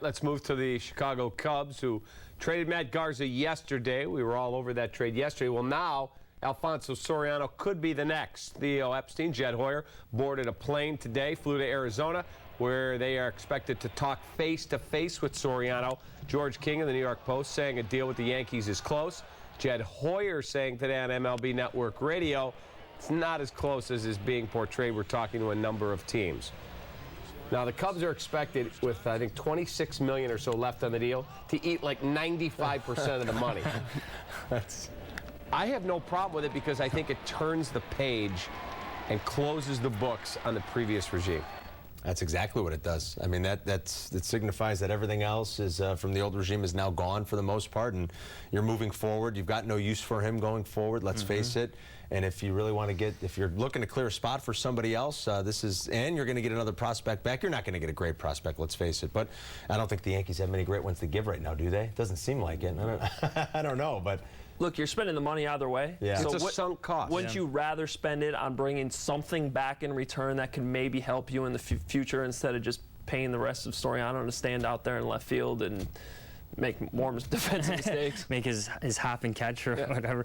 let's move to the Chicago Cubs, who traded Matt Garza yesterday. We were all over that trade yesterday. Well, now Alfonso Soriano could be the next. Theo Epstein, Jed Hoyer, boarded a plane today, flew to Arizona, where they are expected to talk face-to-face with Soriano. George King of the New York Post saying a deal with the Yankees is close. Jed Hoyer saying today on MLB Network Radio, it's not as close as is being portrayed. We're talking to a number of teams. Now, the Cubs are expected, with, I think, $26 million or so left on the deal, to eat like 95% of the money. I have no problem with it because I think it turns the page and closes the books on the previous regime. That's exactly what it does. I mean, it signifies that everything else is from the old regime is now gone for the most part, and you're moving forward. You've got no use for him going forward, let's face it. And if you really want to get, if you're looking to clear a spot for somebody else, and you're going to get another prospect back. You're not going to get a great prospect, let's face it. But I don't think the Yankees have many great ones to give right now, do they? It doesn't seem like it. I don't know, but. Look, you're spending the money either way. Yeah. So it's a sunk cost. Wouldn't you rather spend it on bringing something back in return that can maybe help you in the future instead of just paying the rest of Soriano to stand out there in left field and make more defensive mistakes? Make his hop and catch or whatever.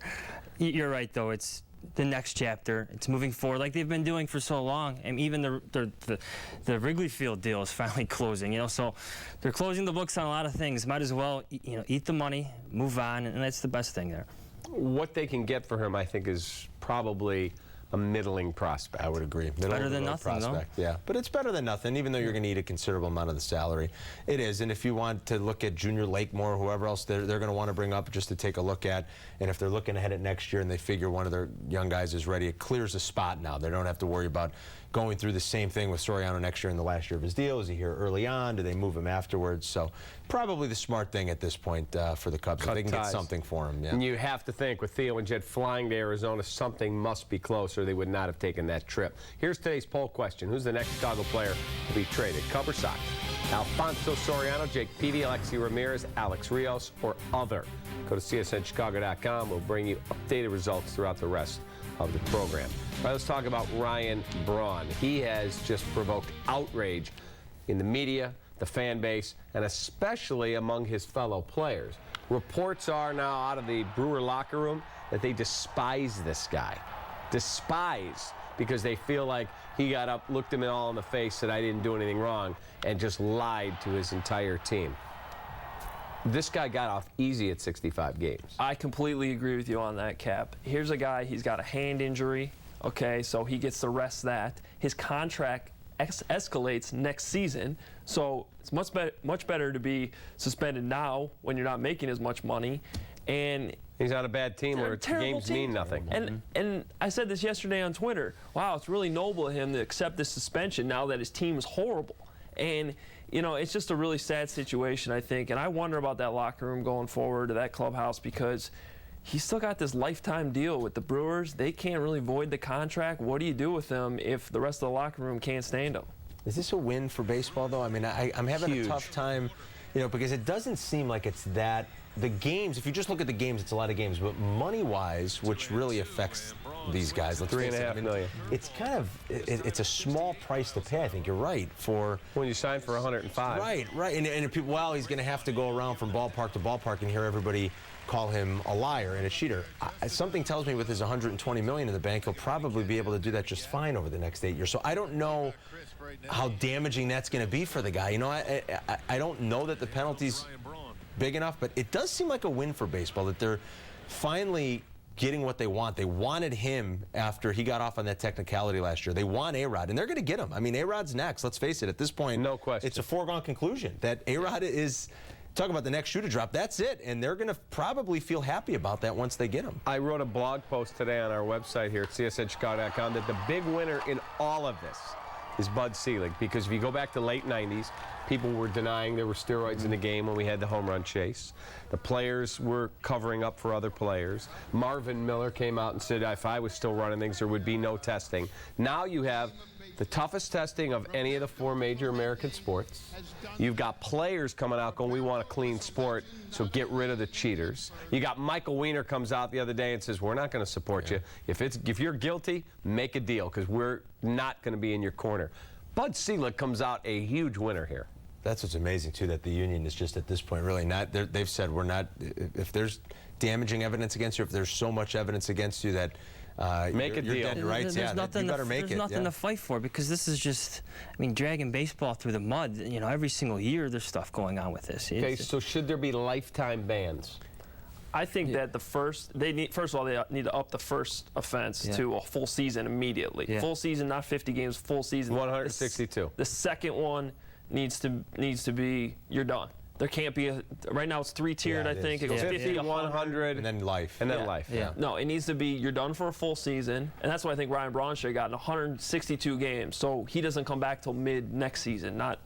You're right, though. It's the next chapter. It's moving forward like they've been doing for so long. And even the Wrigley Field deal is finally closing, you know. So they're closing the books on a lot of things. Might as well, you know, eat the money, move on, and that's the best thing there. What they can get for him, I think, is probably a middling prospect. I would agree. Better than nothing, prospect, yeah. But it's better than nothing, even though you're going to eat a considerable amount of the salary. It is, and if you want to look at Junior Lakemore or whoever else they're going to want to bring up just to take a look at, and if they're looking ahead at next year and they figure one of their young guys is ready, it clears a spot now. They don't have to worry about going through the same thing with Soriano next year in the last year of his deal. Is he here early on? Do they move him afterwards? So probably the smart thing at this point for the Cubs. If they can get something for him. Yeah. And you have to think, with Theo and Jed flying to Arizona, something must be close or they would not have taken that trip. Here's today's poll question. Who's the next Chicago player to be traded? Cub or Sox? Alfonso Soriano, Jake Peavy, Alexi Ramirez, Alex Rios, or other? Go to CSNChicago.com. We'll bring you updated results throughout the rest of the program. All right, let's talk about Ryan Braun. He has just provoked outrage in the media, the fan base, and especially among his fellow players. Reports are now out of the Brewer locker room that they despise this guy. Despise, because they feel like he got up, looked him all in the face, said I didn't do anything wrong, and just lied to his entire team. This guy got off easy at 65 games. I completely agree with you on that, Cap. Here's a guy, he's got a hand injury, okay, so he gets to rest that. His contract escalates next season, so it's much better to be suspended now when you're not making as much money. And he's on a bad team where games mean nothing. And I said this yesterday on Twitter. Wow, it's really noble of him to accept this suspension now that his team is horrible. And, you know, it's just a really sad situation, I think. And I wonder about that locker room going forward to that clubhouse because he's still got this lifetime deal with the Brewers. They can't really void the contract. What do you do with him if the rest of the locker room can't stand him? Is this a win for baseball, though? I mean, I'm having Huge. a tough time, you know, because it doesn't seem like it's that. The games, if you just look at the games, it's a lot of games. But money-wise, which really affects these guys, let's face it, $3.5 million. It's kind of, it's a small price to pay. I think you're right for when you sign for 105. Right. And people, well, he's going to have to go around from ballpark to ballpark and hear everybody call him a liar and a cheater. Something tells me with his $120 million in the bank, he'll probably be able to do that just fine over the next 8 years. So I don't know how damaging that's going to be for the guy. You know, I don't know that the penalty's big enough, but it does seem like a win for baseball that they're finally getting what they want. They wanted him after he got off on that technicality last year. They want A-Rod, and they're going to get him. I mean, A-Rod's next. Let's face it. At this point, no question. It's a foregone conclusion that A-Rod is, talk about the next shoe to drop, that's it. And they're going to probably feel happy about that once they get him. I wrote a blog post today on our website here at CSNChicago.com that the big winner in all of this is Bud Selig, because if you go back to late 90s, people were denying there were steroids in the game when we had the home run chase. The players were covering up for other players. Marvin Miller came out and said if I was still running things, there would be no testing. Now you have the toughest testing of any of the 4 major American sports. You've got players coming out going, we want a clean sport, so get rid of the cheaters. You got Michael Weiner comes out the other day and says, we're not going to support you. If you're guilty, make a deal, because we're not going to be in your corner. Bud Selig comes out a huge winner here. That's what's amazing too, that the union is just at this point really not. They've said we're not. If there's damaging evidence against you, if there's so much evidence against you that Make a you're deal. dead to rights, There's nothing you better make it. There's nothing to fight for, because this is just, I mean, dragging baseball through the mud. You know, every single year there's stuff going on with this. Okay, so should there be lifetime bans? I think that first of all, they need to up the first offense to a full season immediately. Yeah. Full season, not 50 games, full season. 162. The second one needs to be you're done. There can't be right now it's 3-tiered. Yeah, I think it goes 50, 100, and then life. and then life. Yeah. No, it needs to be you're done for a full season, and that's why I think Ryan Braun should have gotten 162 games, so he doesn't come back till mid next season. Not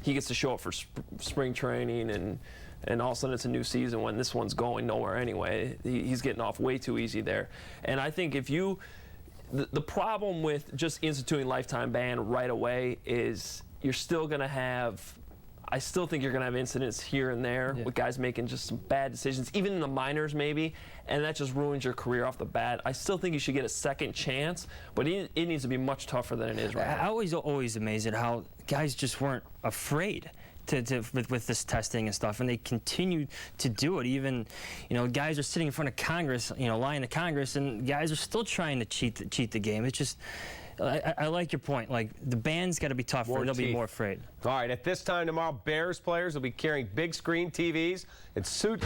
he gets to show up for spring training, and all of a sudden it's a new season when this one's going nowhere anyway. He's getting off way too easy there, and I think if you the problem with just instituting lifetime ban right away is you're still going to have. I still think you're going to have incidents here and there with guys making just some bad decisions, even in the minors maybe, and that just ruins your career off the bat. I still think you should get a second chance, but it needs to be much tougher than it is right now. I always amazed at how guys just weren't afraid with this testing and stuff, and they continue to do it. Even, you know, guys are sitting in front of Congress, you know, lying to Congress, and guys are still trying to cheat the game. It's just. I like your point. Like, the band's got to be tougher. They'll be more afraid. All right, at this time tomorrow, Bears players will be carrying big screen TVs and suits.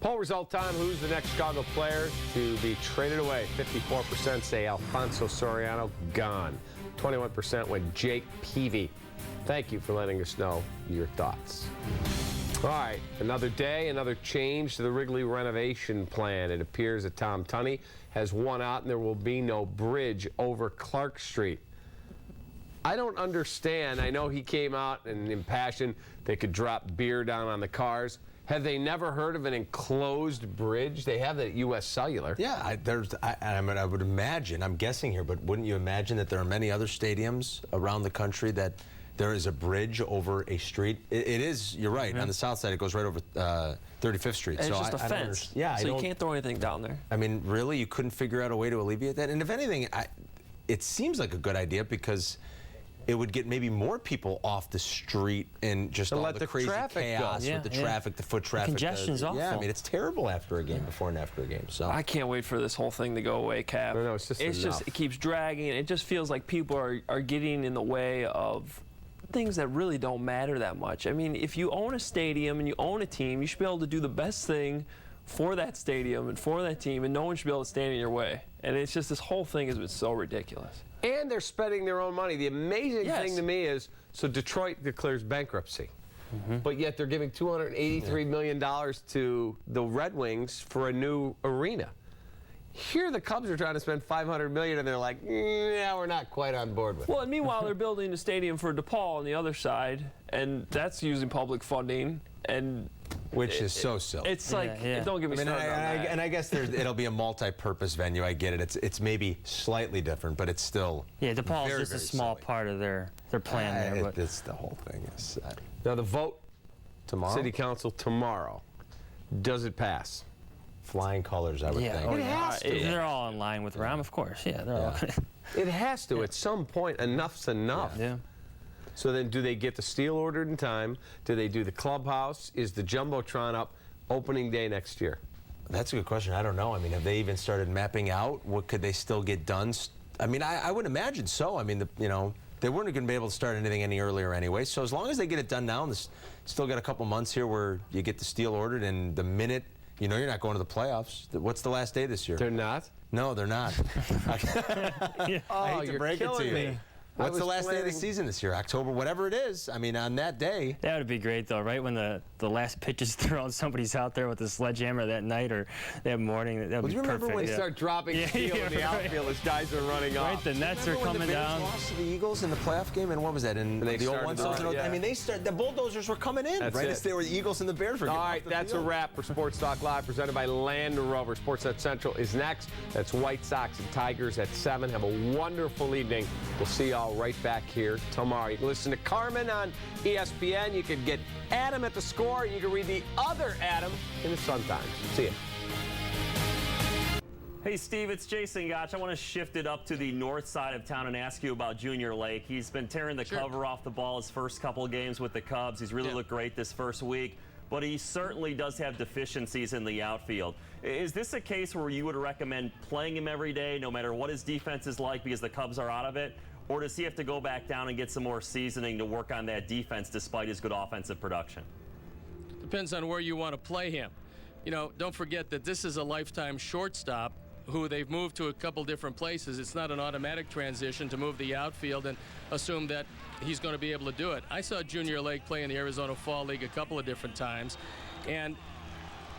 Poll result time, who's the next Chicago player to be traded away? 54% say Alfonso Soriano, gone. 21% went Jake Peavy. Thank you for letting us know your thoughts. All right, another day, another change to the Wrigley renovation plan. It appears that Tom Tunney has won out and there will be no bridge over Clark Street. I don't understand. I know he came out and impassioned they could drop beer down on the cars. Have they never heard of an enclosed bridge? They have that at U.S. Cellular. Yeah, I would imagine, I'm guessing here, but wouldn't you imagine that there are many other stadiums around the country that there is a bridge over a street? It is, you're right, on the south side it goes right over 35th Street. And so it's just a fence, yeah, so you can't throw anything down there. I mean, really, you couldn't figure out a way to alleviate that? And if anything, it seems like a good idea because it would get maybe more people off the street and just all the crazy chaos with the traffic, the foot traffic. Congestion's awful. Yeah, I mean, it's terrible after a game, before and after a game. So I can't wait for this whole thing to go away, Cap. No, it's just enough. It keeps dragging. It just feels like people are getting in the way of things that really don't matter that much. I mean, if you own a stadium and you own a team, you should be able to do the best thing for that stadium and for that team, and no one should be able to stand in your way. And it's just, this whole thing has been so ridiculous. And they're spending their own money. The amazing thing to me is, so Detroit declares bankruptcy, but yet they're giving $283 million to the Red Wings for a new arena. Here the Cubs are trying to spend $500 million, and they're like, yeah, we're not quite on board with it. Well, and meanwhile, they're building a stadium for DePaul on the other side, and that's using public funding, and which is so silly. it's like, don't get me started on that. And I guess it'll be a multi-purpose venue. I get it. It's maybe slightly different, but it's still DePaul is just very a small silly. part of their plan there. But It's the whole thing. Now the vote, Tomorrow? City Council tomorrow. Does it pass? Flying colors, I would think. It has to. They're all in line with Ram, of course. Yeah, they're all. It has to. At some point, enough's enough. Yeah. So then do they get the steel ordered in time? Do they do the clubhouse? Is the Jumbotron up opening day next year? That's a good question. I don't know. I mean, have they even started mapping out what could they still get done? I mean, I would imagine so. I mean, they weren't going to be able to start anything any earlier anyway. So as long as they get it done now, and still got a couple months here where you get the steel ordered, and the minute you know you're not going to the playoffs. What's the last day this year? They're not? No, they're not. I hate to break it to you. Me. What's the last day of the season this year? October, whatever it is. I mean, on that day. That would be great, though, right? When the last pitch is thrown, somebody's out there with a sledgehammer that night or that morning. That would be you remember perfect. when They start dropping steel in the outfield as guys are running off. Right, the Nets are coming down. Lost to the Eagles in the playoff game, and what was that? In They the started 0-1 to run, I mean, the bulldozers were coming in That's right it. as they were the Eagles and the Bears were. All getting right, off the that's a field. wrap for Sports Talk Live, presented by Land Rover. Sportsnet Central is next. That's White Sox and Tigers at 7. Have a wonderful evening. We'll see y'all right back here tomorrow. You can listen to Carmen on ESPN. You can get Adam at the Score. You can read the other Adam in the Sun Times. See you. Hey, Steve, it's Jason Gotch. I want to shift it up to the north side of town and ask you about Junior Lake. He's been tearing the cover off the ball his first couple of games with the Cubs. He's really looked great this first week, but he certainly does have deficiencies in the outfield. Is this a case where you would recommend playing him every day, no matter what his defense is like, because the Cubs are out of it? Or does he have to go back down and get some more seasoning to work on that defense despite his good offensive production? Depends on where you want to play him. You know, don't forget that this is a lifetime shortstop who they've moved to a couple different places. It's not an automatic transition to move the outfield and assume that he's going to be able to do it. I saw Junior Lake play in the Arizona Fall League a couple of different times, and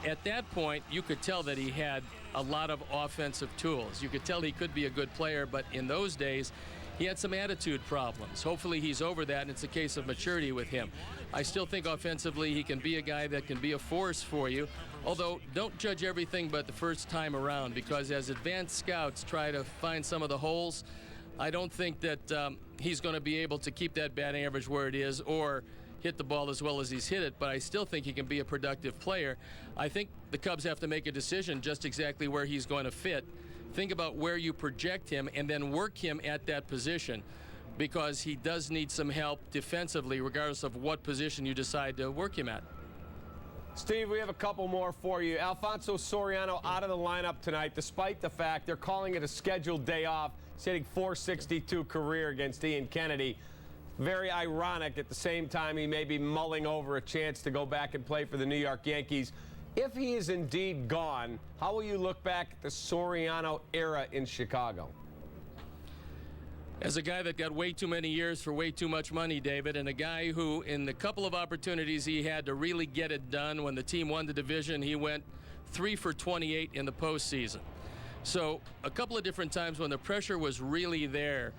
at that point you could tell that he had a lot of offensive tools. You could tell he could be a good player, but in those days he had some attitude problems. Hopefully he's over that, and it's a case of maturity with him. I still think offensively he can be a guy that can be a force for you, although don't judge everything but the first time around, because as advanced scouts try to find some of the holes, I don't think that he's going to be able to keep that batting average where it is or hit the ball as well as he's hit it, but I still think he can be a productive player. I think the Cubs have to make a decision just exactly where he's going to fit. Think about where you project him and then work him at that position, because he does need some help defensively regardless of what position you decide to work him at. Steve, we have a couple more for you. Alfonso Soriano out of the lineup tonight, despite the fact they're calling it a scheduled day off. He's hitting .462 career against Ian Kennedy. Very ironic. At the same time, he may be mulling over a chance to go back and play for the New York Yankees. If he is indeed gone, how will you look back at the Soriano era in Chicago? As a guy that got way too many years for way too much money, David, and a guy who, in the couple of opportunities he had to really get it done when the team won the division, he went 3 for 28 in the postseason. So a couple of different times when the pressure was really there,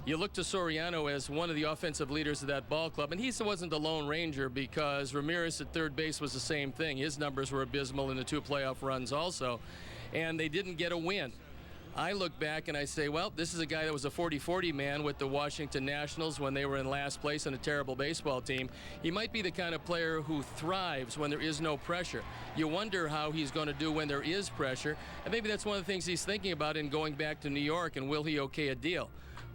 you look to Soriano as one of the offensive leaders of that ball club, and he wasn't the Lone Ranger, because Ramirez at third base was the same thing. His numbers were abysmal in the 2 playoff runs also, and they didn't get a win. I look back and I say, well, this is a guy that was a 40-40 man with the Washington Nationals when they were in last place on a terrible baseball team. He might be the kind of player who thrives when there is no pressure. You wonder how he's going to do when there is pressure, and maybe that's one of the things he's thinking about in going back to New York, and will he okay a deal?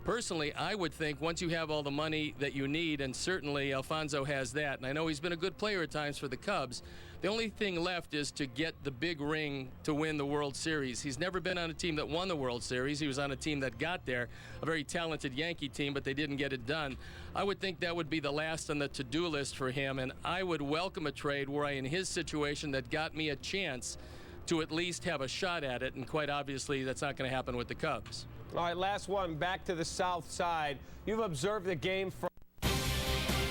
Personally, I would think once you have all the money that you need, and certainly Alfonso has that, and I know he's been a good player at times for the Cubs, the only thing left is to get the big ring to win the World Series. He's never been on a team that won the World Series. He was on a team that got there, a very talented Yankee team, but they didn't get it done. I would think that would be the last on the to-do list for him, and I would welcome a trade were I in his situation that got me a chance to at least have a shot at it, and quite obviously that's not going to happen with the Cubs. All right, last one, back to the south side. You've observed the game from...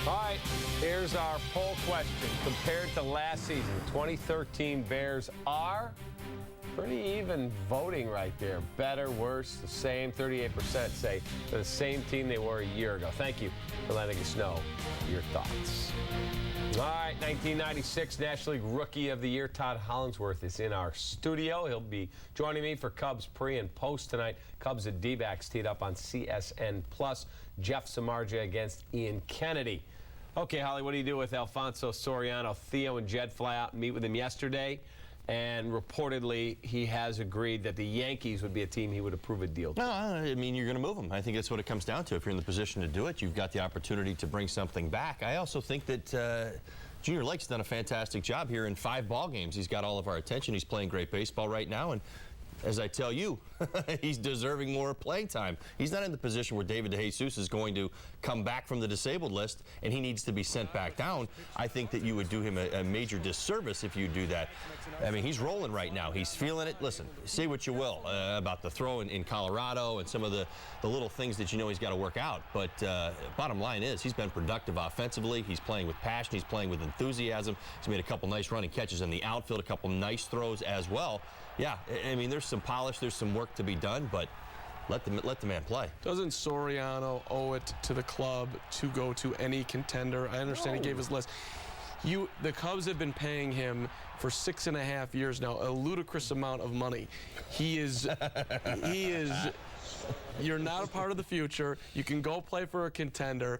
All right, here's our poll question. Compared to last season, 2013 Bears are pretty even voting right there. Better, worse, the same. 38% say they're the same team they were a year ago. Thank you for letting us know your thoughts. All right, 1996 National League Rookie of the Year, Todd Hollingsworth, is in our studio. He'll be joining me for Cubs pre and post tonight. Cubs and D-backs teed up on CSN+. Jeff Samardzija against Ian Kennedy. Okay, Holly, what do you do with Alfonso Soriano? Theo and Jed fly out and meet with him yesterday, and reportedly he has agreed that the Yankees would be a team he would approve a deal to. No, I mean, you're going to move him. I think that's what it comes down to. If you're in the position to do it, you've got the opportunity to bring something back. I also think that Junior Lake's done a fantastic job here in 5 ball games. He's got all of our attention. He's playing great baseball right now, and as I tell you, he's deserving more playing time. He's not in the position where David DeJesus is going to come back from the disabled list and he needs to be sent back down. I think that you would do him a major disservice if you do that. I mean, he's rolling right now. He's feeling it. Listen, say what you will about the throw in Colorado and some of the little things that you know he's got to work out. But bottom line is he's been productive offensively. He's playing with passion. He's playing with enthusiasm. He's made a couple nice running catches in the outfield, a couple nice throws as well. Yeah, I mean, there's some polish, there's some work to be done, but let the man play. Doesn't Soriano owe it to the club to go to any contender? I understand he gave his list. The Cubs have been paying him for 6.5 years now, a ludicrous amount of money. He is, you're not a part of the future. You can go play for a contender.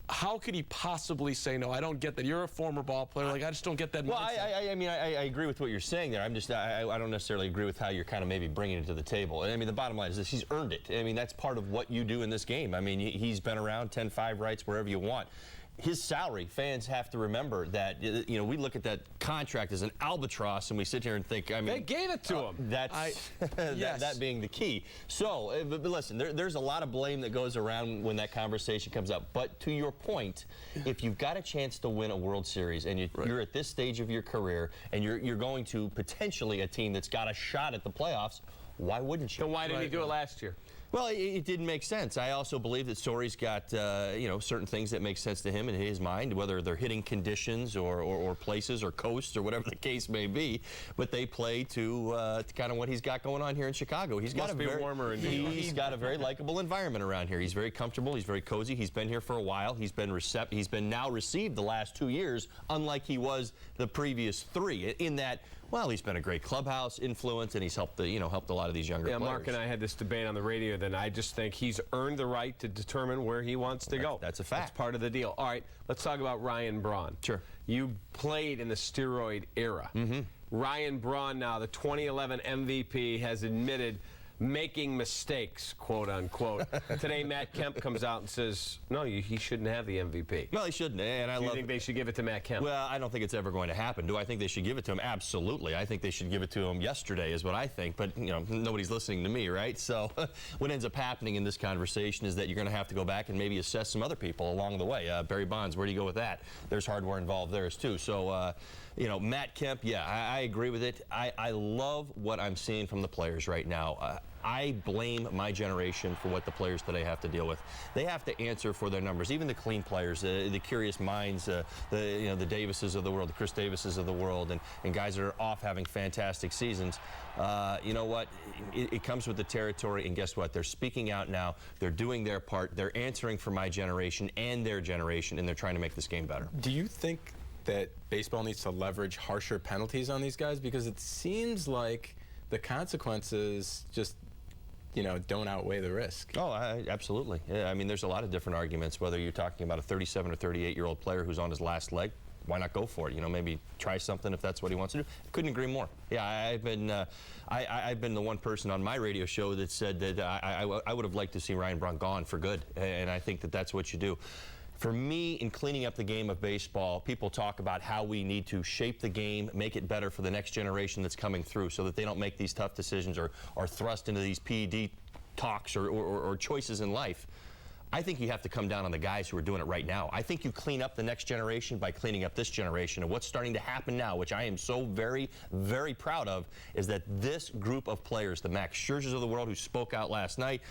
how could he possibly say no? I don't get that. You're a former ball player. Like, I just don't get that Well, mindset. I mean, I agree with what you're saying there. I don't necessarily agree with how you're kind of maybe bringing it to the table. I mean, the bottom line is this: he's earned it. I mean, that's part of what you do in this game. I mean, he's been around 10-5 rights wherever you want. His salary, fans have to remember that, you know, we look at that contract as an albatross and we sit here and think, I mean, They gave it to him. That's Yes. that being the key. So, but listen, there's a lot of blame that goes around when that conversation comes up. But to your point, if you've got a chance to win a World Series and you're at this stage of your career and you're going to potentially a team that's got a shot at the playoffs, why wouldn't you? Then why didn't he do it last year? Well, it didn't make sense. I also believe that Sori's got you know, certain things that make sense to him in his mind, whether they're hitting conditions or places or coasts or whatever the case may be. But they play to kind of what he's got going on here in Chicago. He's got Must be warmer in New York. He's got a very likable environment around here. He's very comfortable. He's very cozy. He's been here for a while. He's been now received the last 2 years, unlike he was the previous 3. In that, well, he's been a great clubhouse influence, and he's helped helped a lot of these younger players. Mark and I had this debate on the radio. Then I just think he's earned the right to determine where he wants to go. That's a fact. That's part of the deal. All right, let's talk about Ryan Braun. Sure. You played in the steroid era. Ryan Braun, now the 2011 MVP, has admitted making mistakes, quote unquote. Today, Matt Kemp comes out and says, no, he shouldn't have the MVP. Well, he shouldn't, and Do you think they should give it to Matt Kemp? Well, I don't think it's ever going to happen. Do I think they should give it to him? Absolutely. I think they should give it to him yesterday is what I think, but you know, nobody's listening to me, right? So what ends up happening in this conversation is that you're going to have to go back and maybe assess some other people along the way. Barry Bonds, where do you go with that? There's hardware involved there too. So, you know, Matt Kemp, yeah, I agree with it. I love what I'm seeing from the players right now. I blame my generation for what the players today have to deal with. They have to answer for their numbers. Even the clean players, the curious minds, the Davises of the world, the Chris Davises of the world, and guys that are off having fantastic seasons. You know what? It comes with the territory, and guess what? They're speaking out now. They're doing their part. They're answering for my generation and their generation, and they're trying to make this game better. Do you think that baseball needs to leverage harsher penalties on these guys? Because it seems like the consequences just, you know, don't outweigh the risk. Oh, absolutely. Yeah, I mean, there's a lot of different arguments, whether you're talking about a 37 or 38-year-old player who's on his last leg. Why not go for it? You know, maybe try something if that's what he wants to do. Couldn't agree more. Yeah, I've been the one person on my radio show that said that I would have liked to see Ryan Braun gone for good, and I think that that's what you do. For me, in cleaning up the game of baseball, people talk about how we need to shape the game, make it better for the next generation that's coming through so that they don't make these tough decisions or thrust into these PED talks or choices in life. I think you have to come down on the guys who are doing it right now. I think you clean up the next generation by cleaning up this generation. And what's starting to happen now, which I am so very, very proud of, is that this group of players, the Max Scherzers of the world who spoke out last night,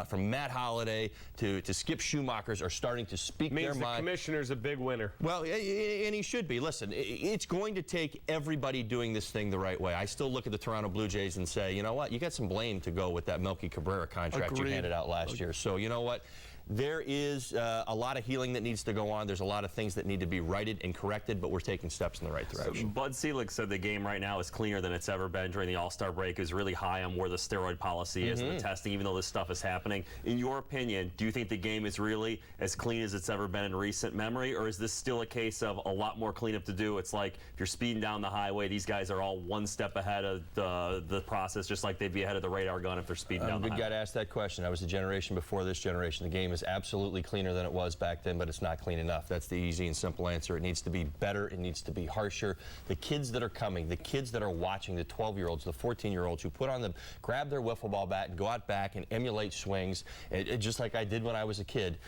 from Matt Holliday to Skip Schumakers, are starting to speak their mind. Means the commissioner's a big winner. Well, and he should be. Listen, it's going to take everybody doing this thing the right way. I still look at the Toronto Blue Jays and say, you know what, you got some blame to go with that Melky Cabrera contract you handed out last year. So you know what? There is a lot of healing that needs to go on. There's a lot of things that need to be righted and corrected, but we're taking steps in the right direction. Bud Selig said the game right now is cleaner than it's ever been during the All-Star break. It was really high on where the steroid policy is and the testing, even though this stuff is happening. In your opinion, do you think the game is really as clean as it's ever been in recent memory, or is this still a case of a lot more cleanup to do? It's like if you're speeding down the highway, these guys are all one step ahead of the process, just like they'd be ahead of the radar gun if they're speeding down the highway. Good guy to ask that question. I was the generation before this generation. The game is absolutely cleaner than it was back then, but it's not clean enough. That's the easy and simple answer. It needs to be better. It needs to be harsher. The kids that are coming, the kids that are watching, the 12-year-olds, the 14-year-olds who grab their wiffle ball bat and go out back and emulate swings, just like I did when I was a kid,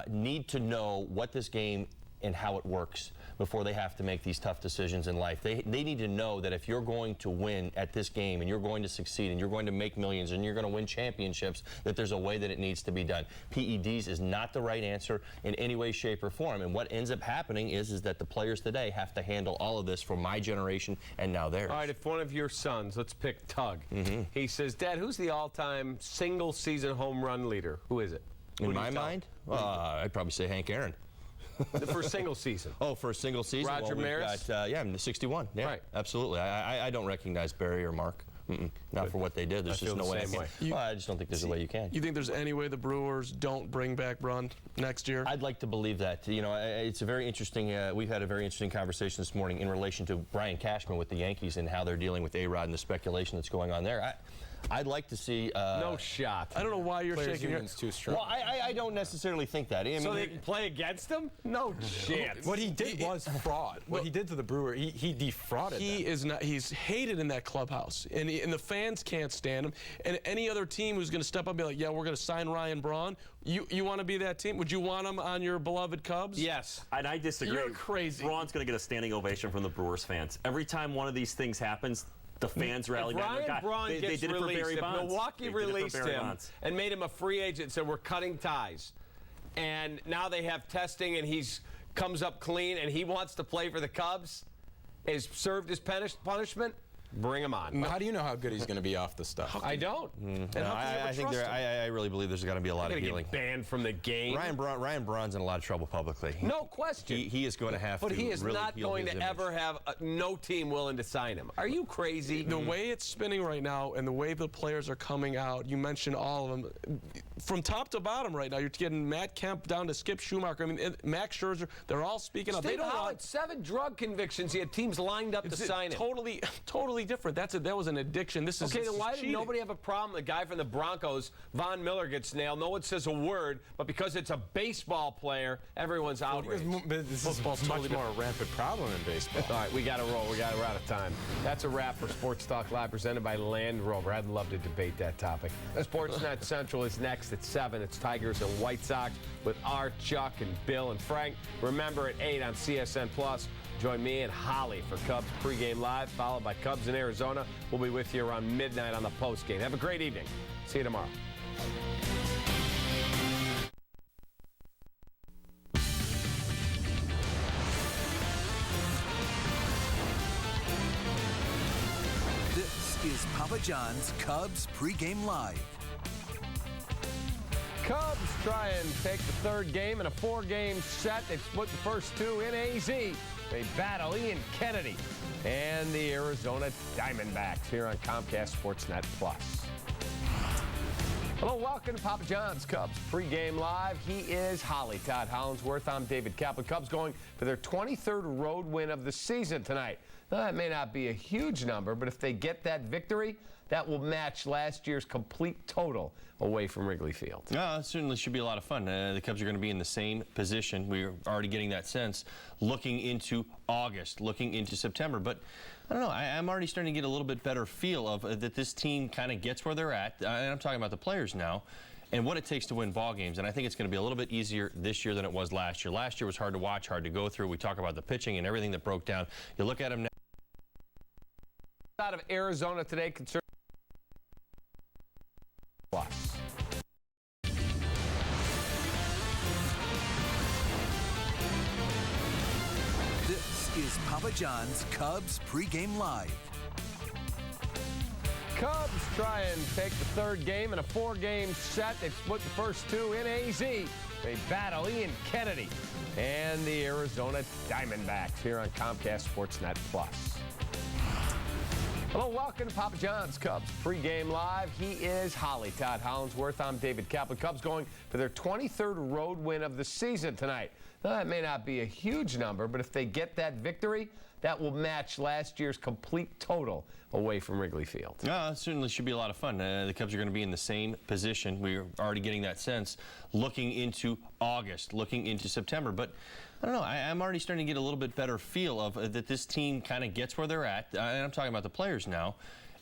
need to know what this game and how it works before they have to make these tough decisions in life. They need to know that if you're going to win at this game and you're going to succeed and you're going to make millions and you're going to win championships, that there's a way that it needs to be done. PEDs is not the right answer in any way, shape, or form. And what ends up happening is that the players today have to handle all of this for my generation and now theirs. All right, if one of your sons, let's pick Tug, he says, Dad, who's the all-time single-season home run leader? Who is it? In my mind, I'd probably say Hank Aaron. For a single season. Oh, for a single season? Roger Maris? Yeah, I'm 61. Yeah, right. Absolutely. I don't recognize Barry or Mark. Not for what they did. There's I just feel no the way. same way. Well, I just don't think there's a way you can. You think there's any way the Brewers don't bring back Braun next year? I'd like to believe that. You know, it's a very interesting. We've had a very interesting conversation this morning in relation to Brian Cashman with the Yankees and how they're dealing with A-Rod and the speculation that's going on there. I'd like to see. No shot. I don't know why you're Players shaking your union's too strong. Well, I don't necessarily think that. I mean, So they can play against him? No chance. What he did was fraud. What he did to the Brewer, he defrauded them. He is not. He's hated in that clubhouse, and the fans can't stand him. And any other team who's going to step up and be like, "Yeah, we're going to sign Ryan Braun." You want to be that team? Would you want him on your beloved Cubs? Yes. And I disagree. You're crazy. Braun's going to get a standing ovation from the Brewers fans. Every time one of these things happens, the fans rally If down their guy. Ryan Braun They gets did it for released, Barry if Bonds. Milwaukee They did it for released Barry him Bonds. and made him a free agent and said, we're cutting ties, and now they have testing and he's comes up clean and he wants to play for the Cubs, has served his punishment, bring him on. How do you know how good he's going to be off the stuff? I don't. No, I really believe there's got to be a lot of Going to healing. get banned from the game. Ryan Braun's in a lot of trouble publicly. No question. He is going to have But to he is really not heal going his to image. ever have no team willing to sign him. Are you crazy? The way it's spinning right now and the way the players are coming out, you mentioned all of them. From top to bottom right now, you're getting Matt Kemp down to Skip Schumacher. I mean, Max Scherzer, they're all speaking up. They Steve don't Howard, want 7 drug convictions. He had teams lined up to sign him. totally different. That was an addiction. This is Okay, then why did cheating. nobody have a problem? The guy from the Broncos, Von Miller, gets nailed. No one says a word, but because it's a baseball player, everyone's outraged. This is much more a rampant problem in baseball. All right, we got to roll. We're out of time. That's a wrap for Sports Talk Live, presented by Land Rover. I'd love to debate that topic. Sportsnet Central is next at 7. It's Tigers and White Sox with Art, Chuck, and Bill and Frank. Remember, at 8 on CSN Plus. Join me and Holly for Cubs pregame live, followed by Cubs in Arizona. We'll be with you around midnight on the postgame. Have a great evening. See you tomorrow. This is Papa John's Cubs pregame live. Cubs try and take the third game in a 4-game set. They've split the first 2 in AZ. They battle Ian Kennedy and the Arizona Diamondbacks here on Comcast Sportsnet Plus. Hello, welcome to Papa John's Cubs pregame live. He is Holly Todd Hollinsworth. I'm David Kaplan. Cubs going for their 23rd road win of the season tonight. Now, that may not be a huge number, but if they get that victory, that will match last year's complete total away from Wrigley Field. No, it certainly should be a lot of fun. The Cubs are going to be in the same position. We're already getting that sense looking into August, looking into September. But I don't know. I'm already starting to get a little bit better feel of that this team kind of gets where they're at. And I'm talking about the players now and what it takes to win ball games. And I think it's going to be a little bit easier this year than it was last year. Last year was hard to watch, hard to go through. We talk about the pitching and everything that broke down. You look at them now. Out of Arizona today, concerned plus. This is Papa John's Cubs pregame live. Cubs try and take the third game in a 4-game set. They've split the first 2 in AZ. They battle Ian Kennedy and the Arizona Diamondbacks here on Comcast Sportsnet Plus. Hello, welcome to Papa John's Cubs pregame live. He is Holly Todd Hollinsworth. I'm David Kaplan. Cubs going for their 23rd road win of the season tonight. Now, that may not be a huge number, but if they get that victory, that will match last year's complete total away from Wrigley Field. No, it certainly should be a lot of fun. The Cubs are going to be in the same position. We're already getting that sense looking into August, looking into September. But I don't know. I'm already starting to get a little bit better feel of that this team kind of gets where they're at. And I'm talking about the players now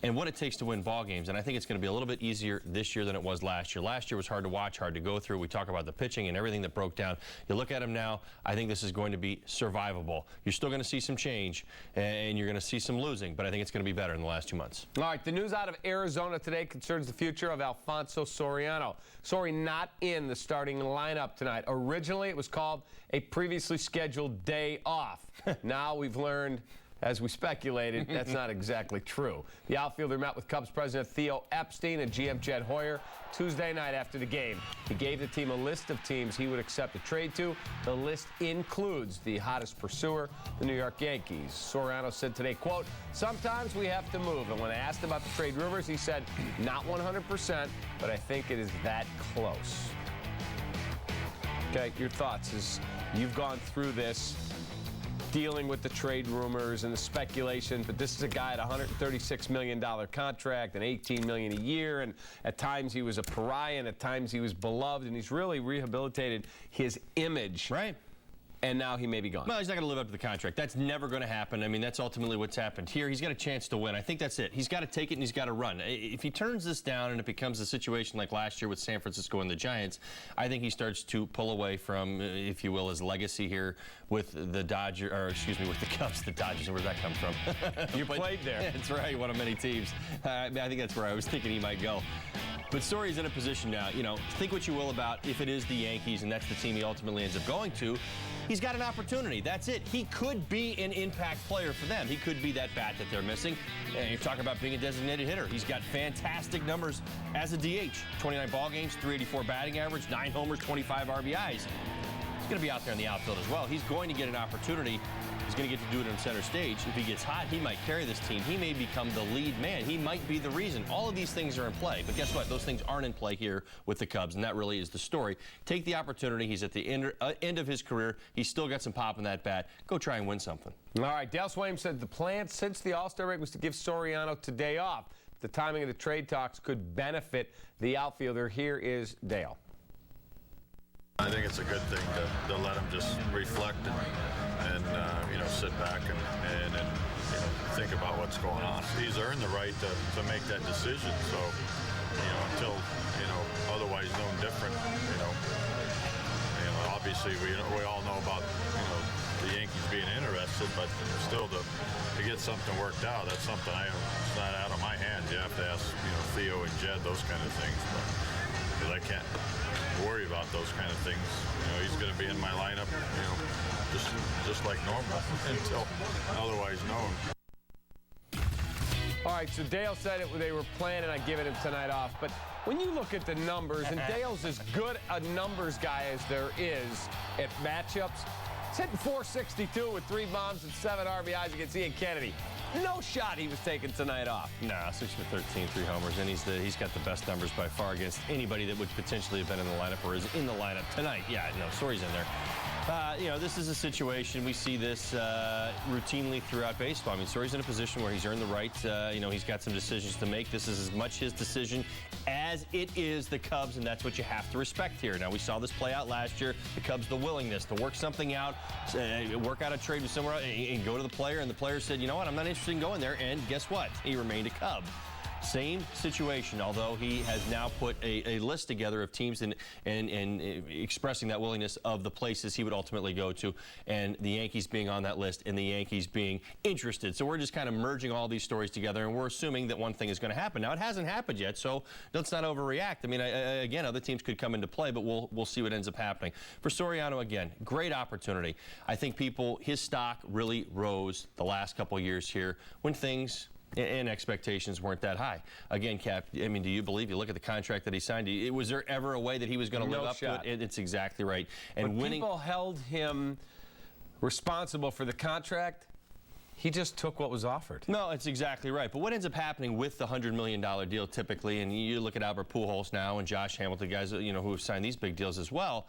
and what it takes to win ball games. And I think it's going to be a little bit easier this year than it was last year. Last year was hard to watch, hard to go through. We talk about the pitching and everything that broke down. You look at them now, I think this is going to be survivable. You're still going to see some change, and you're going to see some losing, but I think it's going to be better in the last 2 months. All right, the news out of Arizona today concerns the future of Alfonso Soriano. Sori not in the starting lineup tonight. Originally, it was called a previously scheduled day off. Now we've learned as we speculated, that's not exactly true. The outfielder met with Cubs president Theo Epstein and GM Jed Hoyer Tuesday night after the game. He gave the team a list of teams he would accept a trade to. The list includes the hottest pursuer, the New York Yankees. Soriano said today, quote, "Sometimes we have to move." And when asked about the trade rumors, he said, "Not 100%, but I think it is that close." Okay, your thoughts as you've gone through this, dealing with the trade rumors and the speculation, but this is a guy at a $136 million contract and $18 million a year, and at times he was a pariah, and at times he was beloved, and he's really rehabilitated his image. Right. And now he may be gone. Well, he's not going to live up to the contract. That's never going to happen. I mean, that's ultimately what's happened here. He's got a chance to win. I think that's it. He's got to take it and he's got to run. If he turns this down and it becomes a situation like last year with San Francisco and the Giants, I think he starts to pull away from, if you will, his legacy here with the Dodgers, or excuse me, with the Cubs. The Dodgers, where'd that come from? You played there. That's right, one of many teams. I think that's where I was thinking he might go. But Sori's in a position now, you know, think what you will about if it is the Yankees and that's the team he ultimately ends up going to. He's got an opportunity. That's it. He could be an impact player for them. He could be that bat that they're missing. And you're talking about being a designated hitter. He's got fantastic numbers as a DH. 29 ball games, 384 batting average, 9 homers, 25 RBIs. He's going to be out there in the outfield as well. He's going to get an opportunity. He's going to get to do it on center stage. If he gets hot, he might carry this team. He may become the lead man. He might be the reason. All of these things are in play. But guess what? Those things aren't in play here with the Cubs, and that really is the story. Take the opportunity. He's at the end of his career. He's still got some pop in that bat. Go try and win something. All right, Dale Swaim said the plan since the All-Star break was to give Soriano today off. The timing of the trade talks could benefit the outfielder. Here is Dale. I think it's a good thing to let him just reflect and you know, sit back and you know, think about what's going on. He's earned the right to make that decision. So, you know, until, you know, otherwise known different, you know, obviously we all know about, you know, the Yankees being interested, but still to get something worked out, that's something it's not out of my hands. You have to ask, you know, Theo and Jed, those kind of things, because I can't worry about those kind of things. You know, he's going to be in my lineup, you know, just like normal until otherwise known. All right, so Dale said they were planning on giving him tonight off, but when you look at the numbers, and Dale's as good a numbers guy as there is at matchups, he's hitting .462 with 3 bombs and 7 RBIs against Ian Kennedy. No shot he was taking tonight off. Nah, 6 for 13, 3 homers, and he's got the best numbers by far against anybody that would potentially have been in the lineup or is in the lineup tonight. Yeah, no, Sori's in there. You know, this is a situation, we see this routinely throughout baseball. I mean, Sori's in a position where he's earned the right. You know, he's got some decisions to make. This is as much his decision as it is the Cubs, and that's what you have to respect here. Now, we saw this play out last year. The Cubs, the willingness to work something out, work out a trade with somewhere else, and go to the player, and the player said, you know what, I'm not interested in going there, and guess what? He remained a Cub. Same situation, although he has now put a list together of teams and expressing that willingness of the places he would ultimately go to, and the Yankees being on that list and the Yankees being interested. So we're just kind of merging all these stories together, and we're assuming that one thing is going to happen. Now, it hasn't happened yet, so let's not overreact. I mean, again, other teams could come into play, but we'll see what ends up happening. For Soriano, again, great opportunity. I think his stock really rose the last couple of years here when things and expectations weren't that high. Again, Cap, I mean, do you believe, you look at the contract that he signed, was there ever a way that he was going to live up to it? It's exactly right. And when people held him responsible for the contract, he just took what was offered. No, it's exactly right. But what ends up happening with the $100 million deal typically, and you look at Albert Pujols now and Josh Hamilton, guys, you know, who have signed these big deals as well,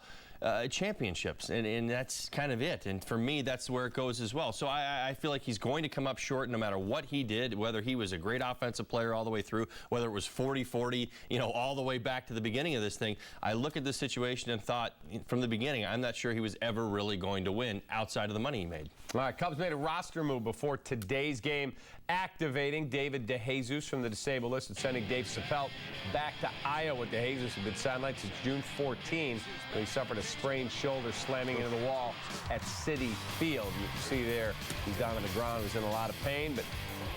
championships, and that's kind of it. And for me, that's where it goes as well. So I feel like he's going to come up short no matter what he did, whether he was a great offensive player all the way through, whether it was 40-40, you know, all the way back to the beginning of this thing. I look at this situation and thought from the beginning, I'm not sure he was ever really going to win outside of the money he made. All right, Cubs made a roster move before today's game, activating David DeJesus from the disabled list and sending Dave Chappelle back to Iowa. DeJesus had been sidelined since June 14 when he suffered a sprained shoulder slamming into the wall at Citi Field. You can see there he's down on the ground. He's in a lot of pain, but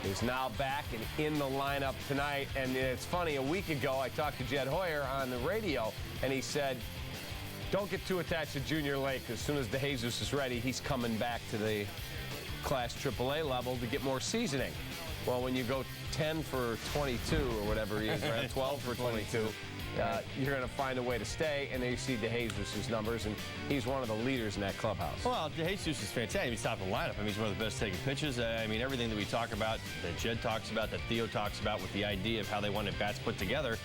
he's now back and in the lineup tonight. And it's funny, a week ago I talked to Jed Hoyer on the radio, and he said, don't get too attached to Junior Lake. As soon as DeJesus is ready, he's coming back to the class AAA level to get more seasoning. Well, when you go 10 for 22 or whatever he is, right? 12 for 22. You're going to find a way to stay, and then you see DeJesus' numbers, and he's one of the leaders in that clubhouse. Well, DeJesus is fantastic. He's top of the lineup. I mean, he's one of the best taking pitches. I mean, everything that we talk about, that Jed talks about, that Theo talks about with the idea of how they wanted bats put together,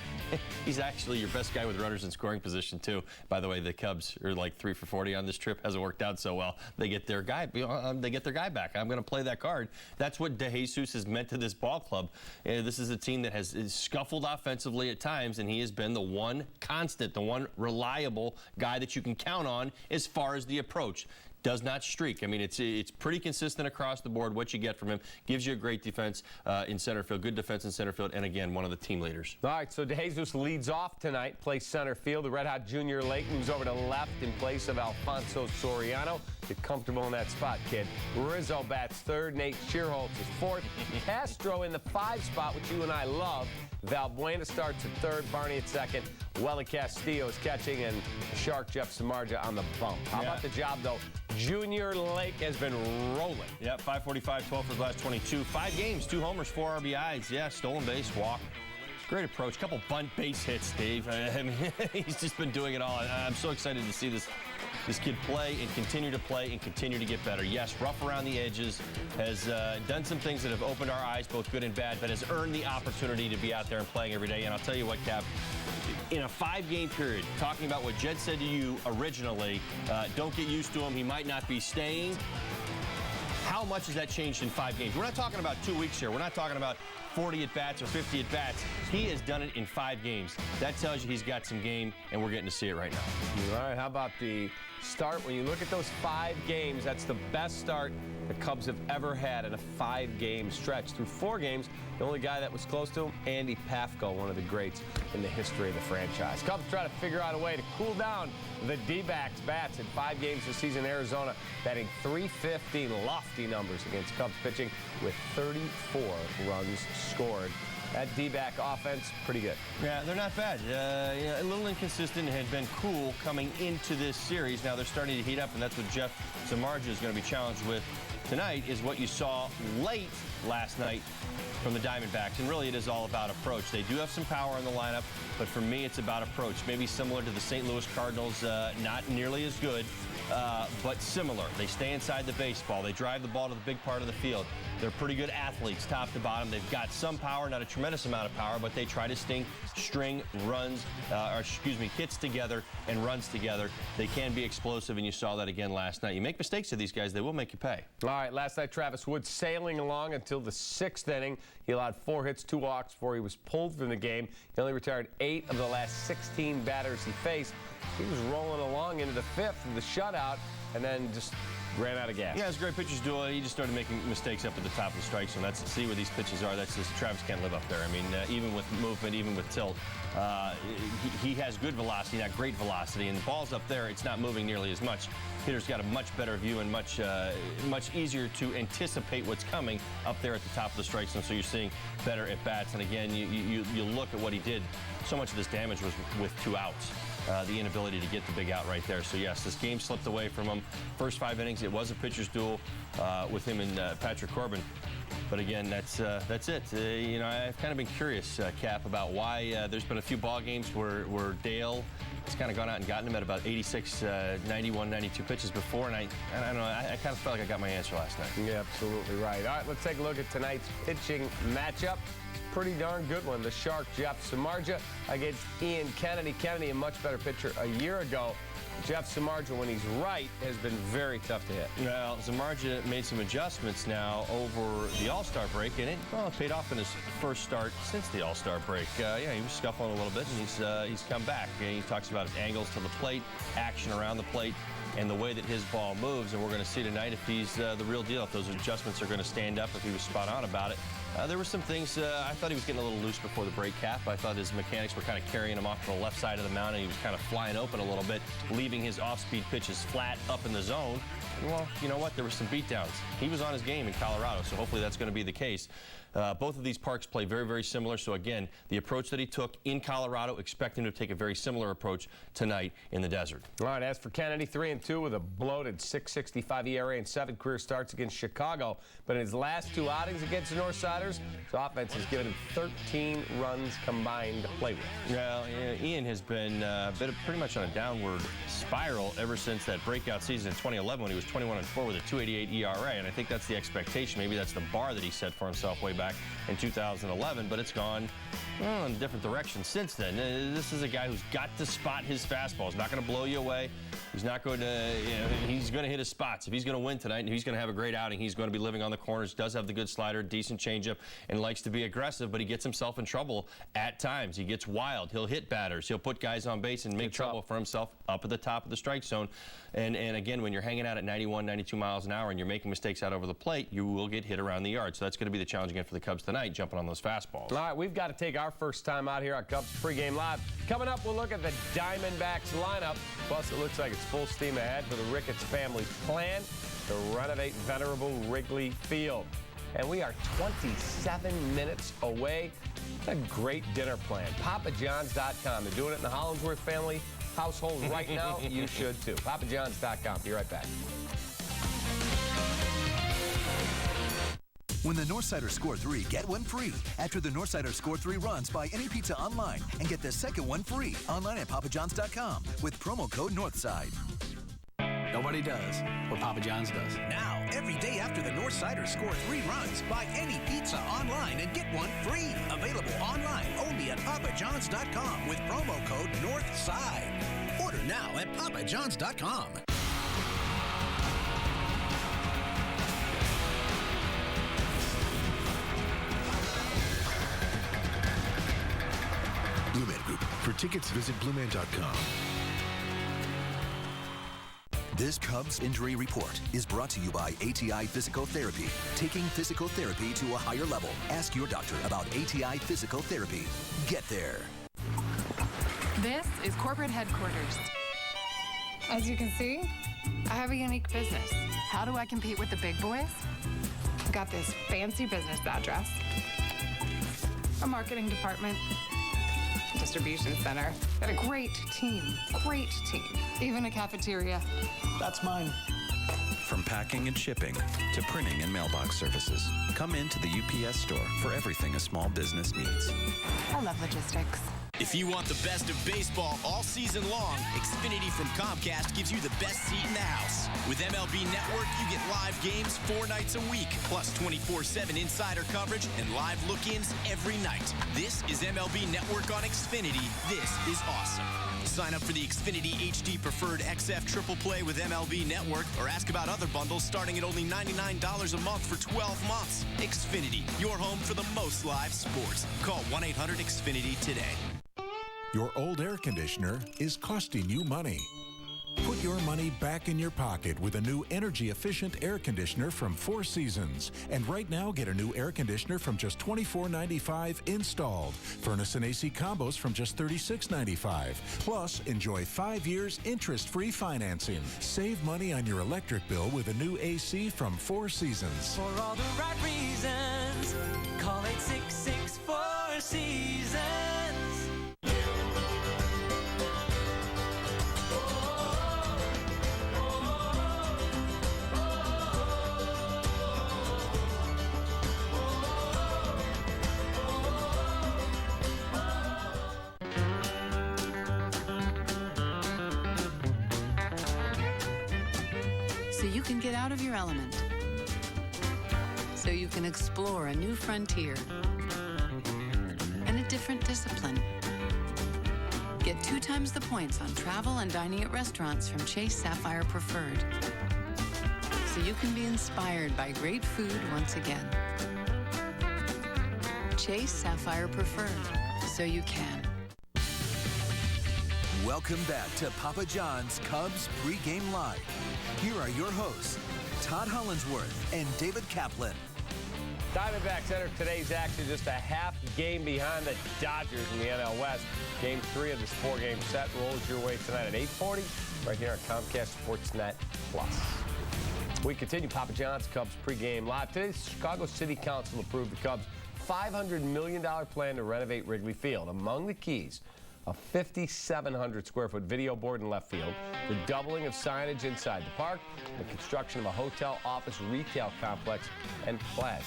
he's actually your best guy with runners in scoring position, too. By the way, the Cubs are like 3 for 40 on this trip. Hasn't worked out so well. They get their guy. They get their guy back. I'm going to play that card. That's what DeJesus has meant to this ball club. This is a team that has scuffled offensively at times, and he has been the one constant, the one reliable guy that you can count on as far as the approach. Does not streak. I mean, it's pretty consistent across the board. What you get from him gives you a great defense in center field, good defense in center field, and again, one of the team leaders. All right, so DeJesus leads off tonight, plays center field. The Red Hot Junior Lake moves over to left in place of Alfonso Soriano. Get comfortable in that spot, kid. Rizzo bats third. Nate Shearholtz is fourth. Castro in the 5 spot, which you and I love. Valbuena starts at third, Barney at second. Welly Castillo is catching, and Shark Jeff Samardzija on the bump. How about the job, though? Junior Lake has been rolling. Yep, 545, 12 for the last 22. 5 games, 2 homers, 4 RBIs. Yeah, stolen base, walk. Great approach. Couple bunt base hits, Dave. I mean, he's just been doing it all. I'm so excited to see this kid play and continue to play and continue to get better. Yes, rough around the edges, has done some things that have opened our eyes, both good and bad, but has earned the opportunity to be out there and playing every day. And I'll tell you what, Cap, in a 5-game period, talking about what Jed said to you originally, don't get used to him, he might not be staying. How much has that changed in 5 games? We're not talking about 2 weeks here. We're not talking about 40 at-bats or 50 at-bats. He has done it in 5 games. That tells you he's got some game, and we're getting to see it right now. All right, how about the start? When you look at those 5 games, that's the best start the Cubs have ever had in a 5-game stretch. Through 4 games, the only guy that was close to him, Andy Pafko, one of the greats in the history of the franchise. Cubs try to figure out a way to cool down the D-backs bats in 5 games this season. Arizona batting .350, lofty numbers against Cubs pitching with 34 runs scored. That D-back offense, pretty good. Yeah, they're not bad. A little inconsistent, had been cool coming into this series. Now they're starting to heat up, and that's what Jeff Samardzija is going to be challenged with tonight, is what you saw late last night from the Diamondbacks. And really, it is all about approach. They do have some power in the lineup, but for me, it's about approach. Maybe similar to the St. Louis Cardinals, not nearly as good, but similar. They stay inside the baseball. They drive the ball to the big part of the field. They're pretty good athletes, top to bottom. They've got some power, not a tremendous amount of power, but they try to string hits together and runs together. They can be explosive, and you saw that again last night. You make mistakes to these guys, they will make you pay. All right, last night, Travis Wood sailing along until the 6th inning. He allowed 4 hits, 2 walks before he was pulled from the game. He only retired 8 of the last 16 batters he faced. He was rolling along into the 5th of the shutout, and then just ran out of gas. Yeah, it's a great pitcher's duel. He just started making mistakes up at the top of the strike zone. That's see where these pitches are. That's just Travis can't live up there. I mean, even with movement, even with tilt, he has good velocity, not great velocity. And the ball's up there, it's not moving nearly as much. Hitter's got a much better view and much easier to anticipate what's coming up there at the top of the strike zone. So you're seeing better at bats. And again, you look at what he did. So much of this damage was with 2 outs. The inability to get the big out right there. So yes, this game slipped away from him. First 5 innings, it was a pitcher's duel with him and Patrick Corbin. But again, that's it. You know, I've kind of been curious, Cap, about why there's been a few ball games where Dale has kind of gone out and gotten him at about 86, 91, 92 pitches before, and I don't know. I kind of felt like I got my answer last night. Yeah, absolutely right. All right, let's take a look at tonight's pitching matchup. Pretty darn good one. The Shark, Jeff Samardzija, against Ian Kennedy. Kennedy, a much better pitcher a year ago. Jeff Samardzija, when he's right, has been very tough to hit. Well, Samardzija made some adjustments now over the All-Star break, and it paid off in his first start since the All-Star break. Yeah, he was scuffling a little bit, and he's come back. He talks about his angles to the plate, action around the plate, and the way that his ball moves. And we're going to see tonight if he's the real deal, if those adjustments are going to stand up, if he was spot on about it. There were some things, I thought he was getting a little loose before the break, Cap. I thought his mechanics were kind of carrying him off to the left side of the mound, and he was kind of flying open a little bit, leaving his off-speed pitches flat up in the zone. Well, you know what? There were some beatdowns. He was on his game in Colorado, so hopefully that's going to be the case. Both of these parks play very, very similar. So, again, the approach that he took in Colorado, expect him to take a very similar approach tonight in the desert. All right, as for Kennedy, 3-2 with a bloated .665 ERA and 7 career starts against Chicago. But in his last 2 outings against the Northsiders, his offense has given him 13 runs combined to play with. Well, Ian has been pretty much on a downward spiral ever since that breakout season in 2011 when he was 21-4 with a .288 ERA. And I think that's the expectation. Maybe that's the bar that he set for himself way back in 2011, but it's gone in a different direction since then. This is a guy who's got to spot his fastball. He's not going to blow you away. He's not going to, he's going to hit his spots. If he's going to win tonight and he's going to have a great outing, he's going to be living on the corners, does have the good slider, decent changeup, and likes to be aggressive, but he gets himself in trouble at times. He gets wild. He'll hit batters. He'll put guys on base and make trouble for himself up at the top of the strike zone. And again, when you're hanging out at 91, 92 miles an hour and you're making mistakes out over the plate, you will get hit around the yard. So that's going to be the challenge again for the Cubs tonight, jumping on those fastballs. All right, we've got to take our first time out here on Cubs Pregame Live. Coming up, we'll look at the Diamondbacks lineup. Plus, it looks like it's full steam ahead for the Ricketts family's plan to renovate venerable Wrigley Field. And we are 27 minutes away. A great dinner plan. PapaJohns.com. They're doing it in the Hollingsworth family household right now. You should too. PapaJohns.com. Be right back. When the Northsiders score 3, get one free. After the Northsiders score 3 runs, buy any pizza online and get the second one free online at papajohns.com with promo code Northside. Nobody does what Papa John's does. Now, every day after the Northsiders score 3 runs, buy any pizza online and get one free. Available online only at papajohns.com with promo code Northside. Order now at papajohns.com. Blue Man Group. For tickets, visit blueman.com. This Cubs injury report is brought to you by ATI Physical Therapy. Taking physical therapy to a higher level. Ask your doctor about ATI Physical Therapy. Get there. This is corporate headquarters. As you can see, I have a unique business. How do I compete with the big boys? I've got this fancy business address, a marketing department, distribution center, and a great team, even a cafeteria. That's mine. From packing and shipping to printing and mailbox services, come into the UPS store for everything a small business needs. I love logistics. If you want the best of baseball all season long, Xfinity from Comcast gives you the best seat in the house. With MLB Network, you get live games 4 nights a week, plus 24/7 insider coverage and live look-ins every night. This is MLB Network on Xfinity. This is awesome. Sign up for the Xfinity HD Preferred XF Triple Play with MLB Network or ask about other bundles starting at only $99 a month for 12 months. Xfinity, your home for the most live sports. Call 1-800-XFINITY today. Your old air conditioner is costing you money. Put your money back in your pocket with a new energy-efficient air conditioner from 4 Seasons. And right now, get a new air conditioner from just $24.95 installed. Furnace and AC combos from just $36.95. Plus, enjoy 5 years interest-free financing. Save money on your electric bill with a new AC from 4 Seasons. For all the right reasons, call 866-4 Seasons. So you can get out of your element. So you can explore a new frontier and a different discipline. Get 2 times the points on travel and dining at restaurants from Chase Sapphire Preferred. So you can be inspired by great food once again. Chase Sapphire Preferred. So you can. Welcome back to Papa John's Cubs Pregame Live. Here are your hosts, Todd Hollinsworth and David Kaplan. Diamondbacks enter today's action just a half game behind the Dodgers in the NL West. Game 3 of this 4-game set rolls your way tonight at 8:40 right here on Comcast Sportsnet Plus. We continue Papa John's Cubs pregame live. Today, the Chicago City Council approved the Cubs' $500 million plan to renovate Wrigley Field. Among the keys, a 5,700 square foot video board in left field, the doubling of signage inside the park, the construction of a hotel, office, retail complex, and plaza.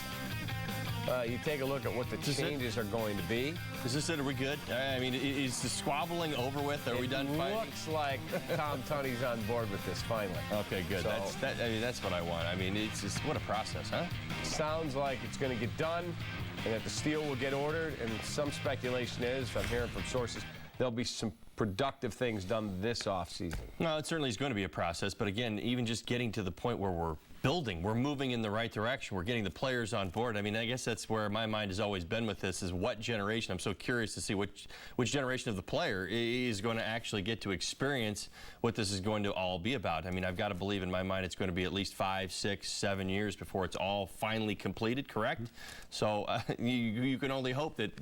You take a look at what the changes are going to be. Is this it? Are we good? I mean, is the squabbling over with? Are we done fighting? It looks like Tom Tunney's on board with this finally. Okay, good. So, I mean, that's what I want. I mean, it's just, what a process, huh? Sounds like it's going to get done, and that the steel will get ordered, and some speculation is, I'm hearing from sources, there'll be some productive things done this offseason. No, it certainly is going to be a process, but again, even just getting to the point where we're building, we're moving in the right direction, we're getting the players on board. I mean, I guess that's where my mind has always been with this, is what generation. I'm so curious to see which generation of the player is going to actually get to experience what this is going to all be about. I mean, I've got to believe in my mind it's going to be at least 5, 6, 7 years before it's all finally completed, correct? So you can only hope that,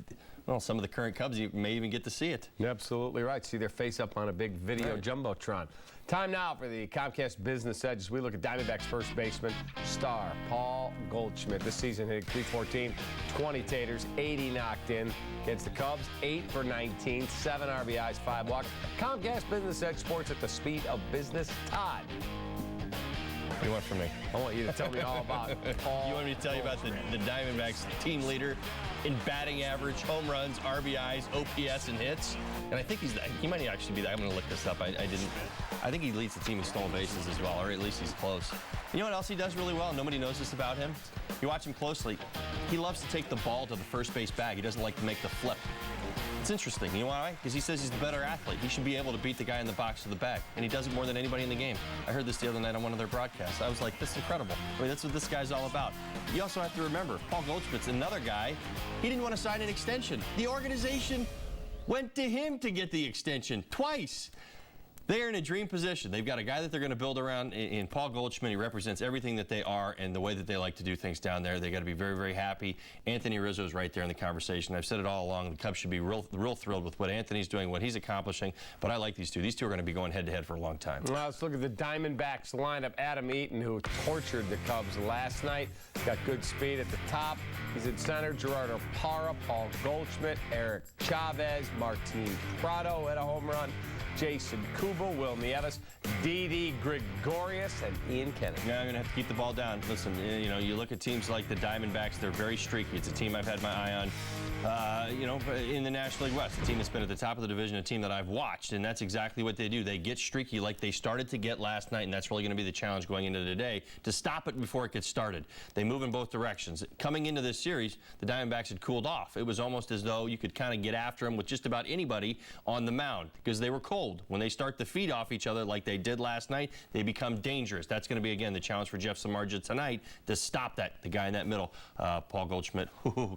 well, some of the current Cubs, you may even get to see it. You're absolutely right. See their face up on a big video jumbotron. Time now for the Comcast Business Edge as we look at Diamondbacks first baseman star Paul Goldschmidt. This season hitting .314, 20 taters, 80 knocked in against the Cubs, 8 for 19, 7 RBIs, 5 walks. Comcast Business Edge sports at the speed of business. Todd. What do you want from me? I want you to tell me all about Paul. You want me to tell you about the Diamondbacks team leader in batting average, home runs, RBIs, OPS, and hits? And I think he might actually be that. I'm going to look this up. I think he leads the team in stolen bases as well, or at least he's close. You know what else he does really well? Nobody knows this about him. You watch him closely. He loves to take the ball to the first base bag. He doesn't like to make the flip. It's interesting. You know why? Because he says he's the better athlete. He should be able to beat the guy in the box to the bag. And he does it more than anybody in the game. I heard this the other night on one of their broadcasts. I was like, this is incredible. I mean, that's what this guy's all about. You also have to remember, Paul Goldschmidt's another guy. He didn't want to sign an extension. The organization went to him to get the extension twice. They're in a dream position. They've got a guy that they're going to build around in Paul Goldschmidt. He represents everything that they are and the way that they like to do things down there. They got to be very, very happy. Anthony Rizzo's right there in the conversation. I've said it all along. The Cubs should be real thrilled with what Anthony's doing, what he's accomplishing. But I like these two. These two are going to be going head-to-head for a long time. Well, let's look at the Diamondbacks lineup. Adam Eaton, who tortured the Cubs last night, got good speed at the top. He's at center. Gerardo Parra, Paul Goldschmidt, Eric Chavez, Martin Prado had a home run. Jason Kubel, Will Nieves, Didi Gregorius, and Ian Kennedy. Yeah, I'm going to have to keep the ball down. Listen, you know, you look at teams like the Diamondbacks, they're very streaky. It's a team I've had my eye on, you know, in the National League West. A team that's been at the top of the division, a team that I've watched, and that's exactly what they do. They get streaky like they started to get last night, and that's really going to be the challenge going into today, to stop it before it gets started. They move in both directions. Coming into this series, the Diamondbacks had cooled off. It was almost as though you could kind of get after them with just about anybody on the mound because they were cold. When they start to feed off each other like they did last night, they become dangerous. That's going to be, again, the challenge for Jeff Samardzija tonight to stop that. The guy in that middle, Paul Goldschmidt,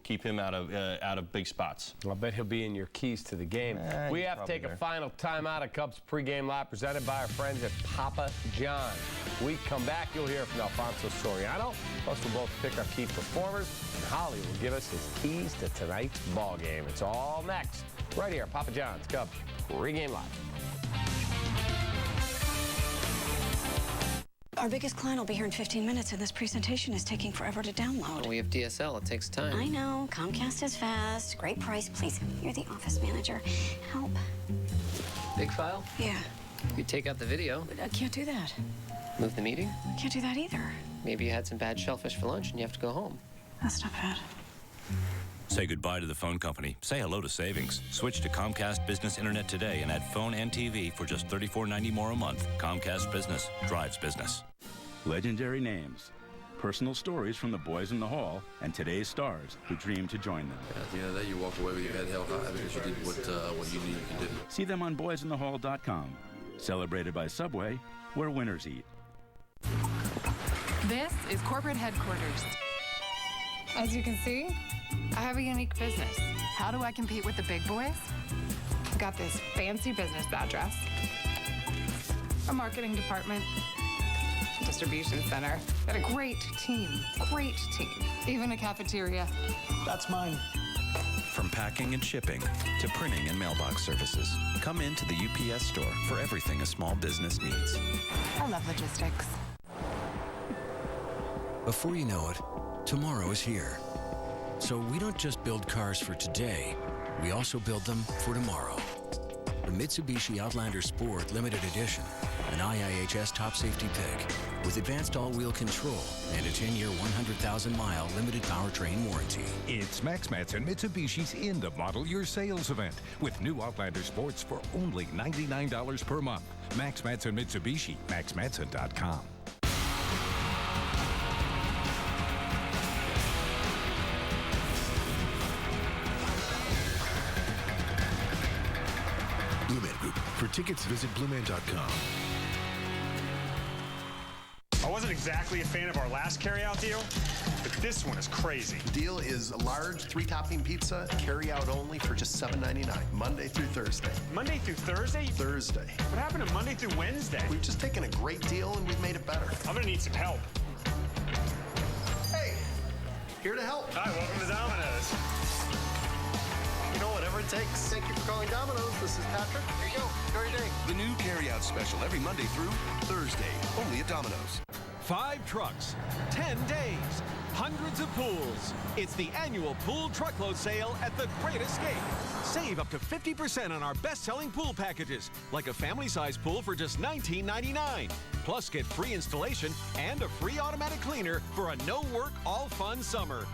keep him out of big spots. I'll bet he'll be in your keys to the game. We have to take a final timeout of Cubs pregame live presented by our friends at Papa John's. When we come back, you'll hear from Alfonso Soriano. Plus, we'll both pick our key performers, and Holly will give us his keys to tonight's ball game. It's all next, right here, Papa John's Cubs pregame live. Our biggest client will be here in 15 minutes, and this presentation is taking forever to download. We have DSL. It takes time. I know. Comcast is fast. Great price. Please, you're the office manager. Help. Big file? Yeah. You take out the video. I can't do that. Move the meeting? I can't do that either. Maybe you had some bad shellfish for lunch and you have to go home. That's not bad. Say goodbye to the phone company. Say hello to savings. Switch to Comcast Business Internet today and add phone and TV for just $34.90 more a month. Comcast Business drives business. Legendary names, personal stories from the boys in the hall, and today's stars who dream to join them. At the end of the day, you walk away with your head held high because you did what you needed to do. See them on boysinthehall.com. Celebrated by Subway, where winners eat. This is corporate headquarters. As you can see, I have a unique business. How do I compete with the big boys? Got this fancy business address, a marketing department, distribution center, got a great team, even a cafeteria. That's mine. From packing and shipping to printing and mailbox services, come into the UPS store for everything a small business needs. I love logistics. Before you know it, tomorrow is here. So we don't just build cars for today, we also build them for tomorrow. The Mitsubishi Outlander Sport Limited Edition, an IIHS top safety pick, with advanced all-wheel control and a 10-year, 100,000-mile limited powertrain warranty. It's Max Matson Mitsubishi's End of Model Year Sales Event with new Outlander Sports for only $99 per month. Max Matson Mitsubishi, maxmatson.com. Blue Man Group. For tickets, visit blueman.com. I wasn't exactly a fan of our last carryout deal, but this one is crazy. The deal is a large 3-topping pizza, carryout only for just $7.99, Monday through Thursday. Monday through Thursday? Thursday. What happened to Monday through Wednesday? We've just taken a great deal and we've made it better. I'm gonna need some help. Hey, here to help. Hi, welcome to Domino's. You know, whatever it takes. Thank you for calling Domino's. This is Patrick. Here you go. Enjoy your day. The new carryout special every Monday through Thursday, only at Domino's. 5 trucks, 10 days, hundreds of pools. It's the annual pool truckload sale at the Great Escape. Save up to 50% on our best-selling pool packages, like a family-size pool for just $19.99. Plus, get free installation and a free automatic cleaner for a no-work, all-fun summer.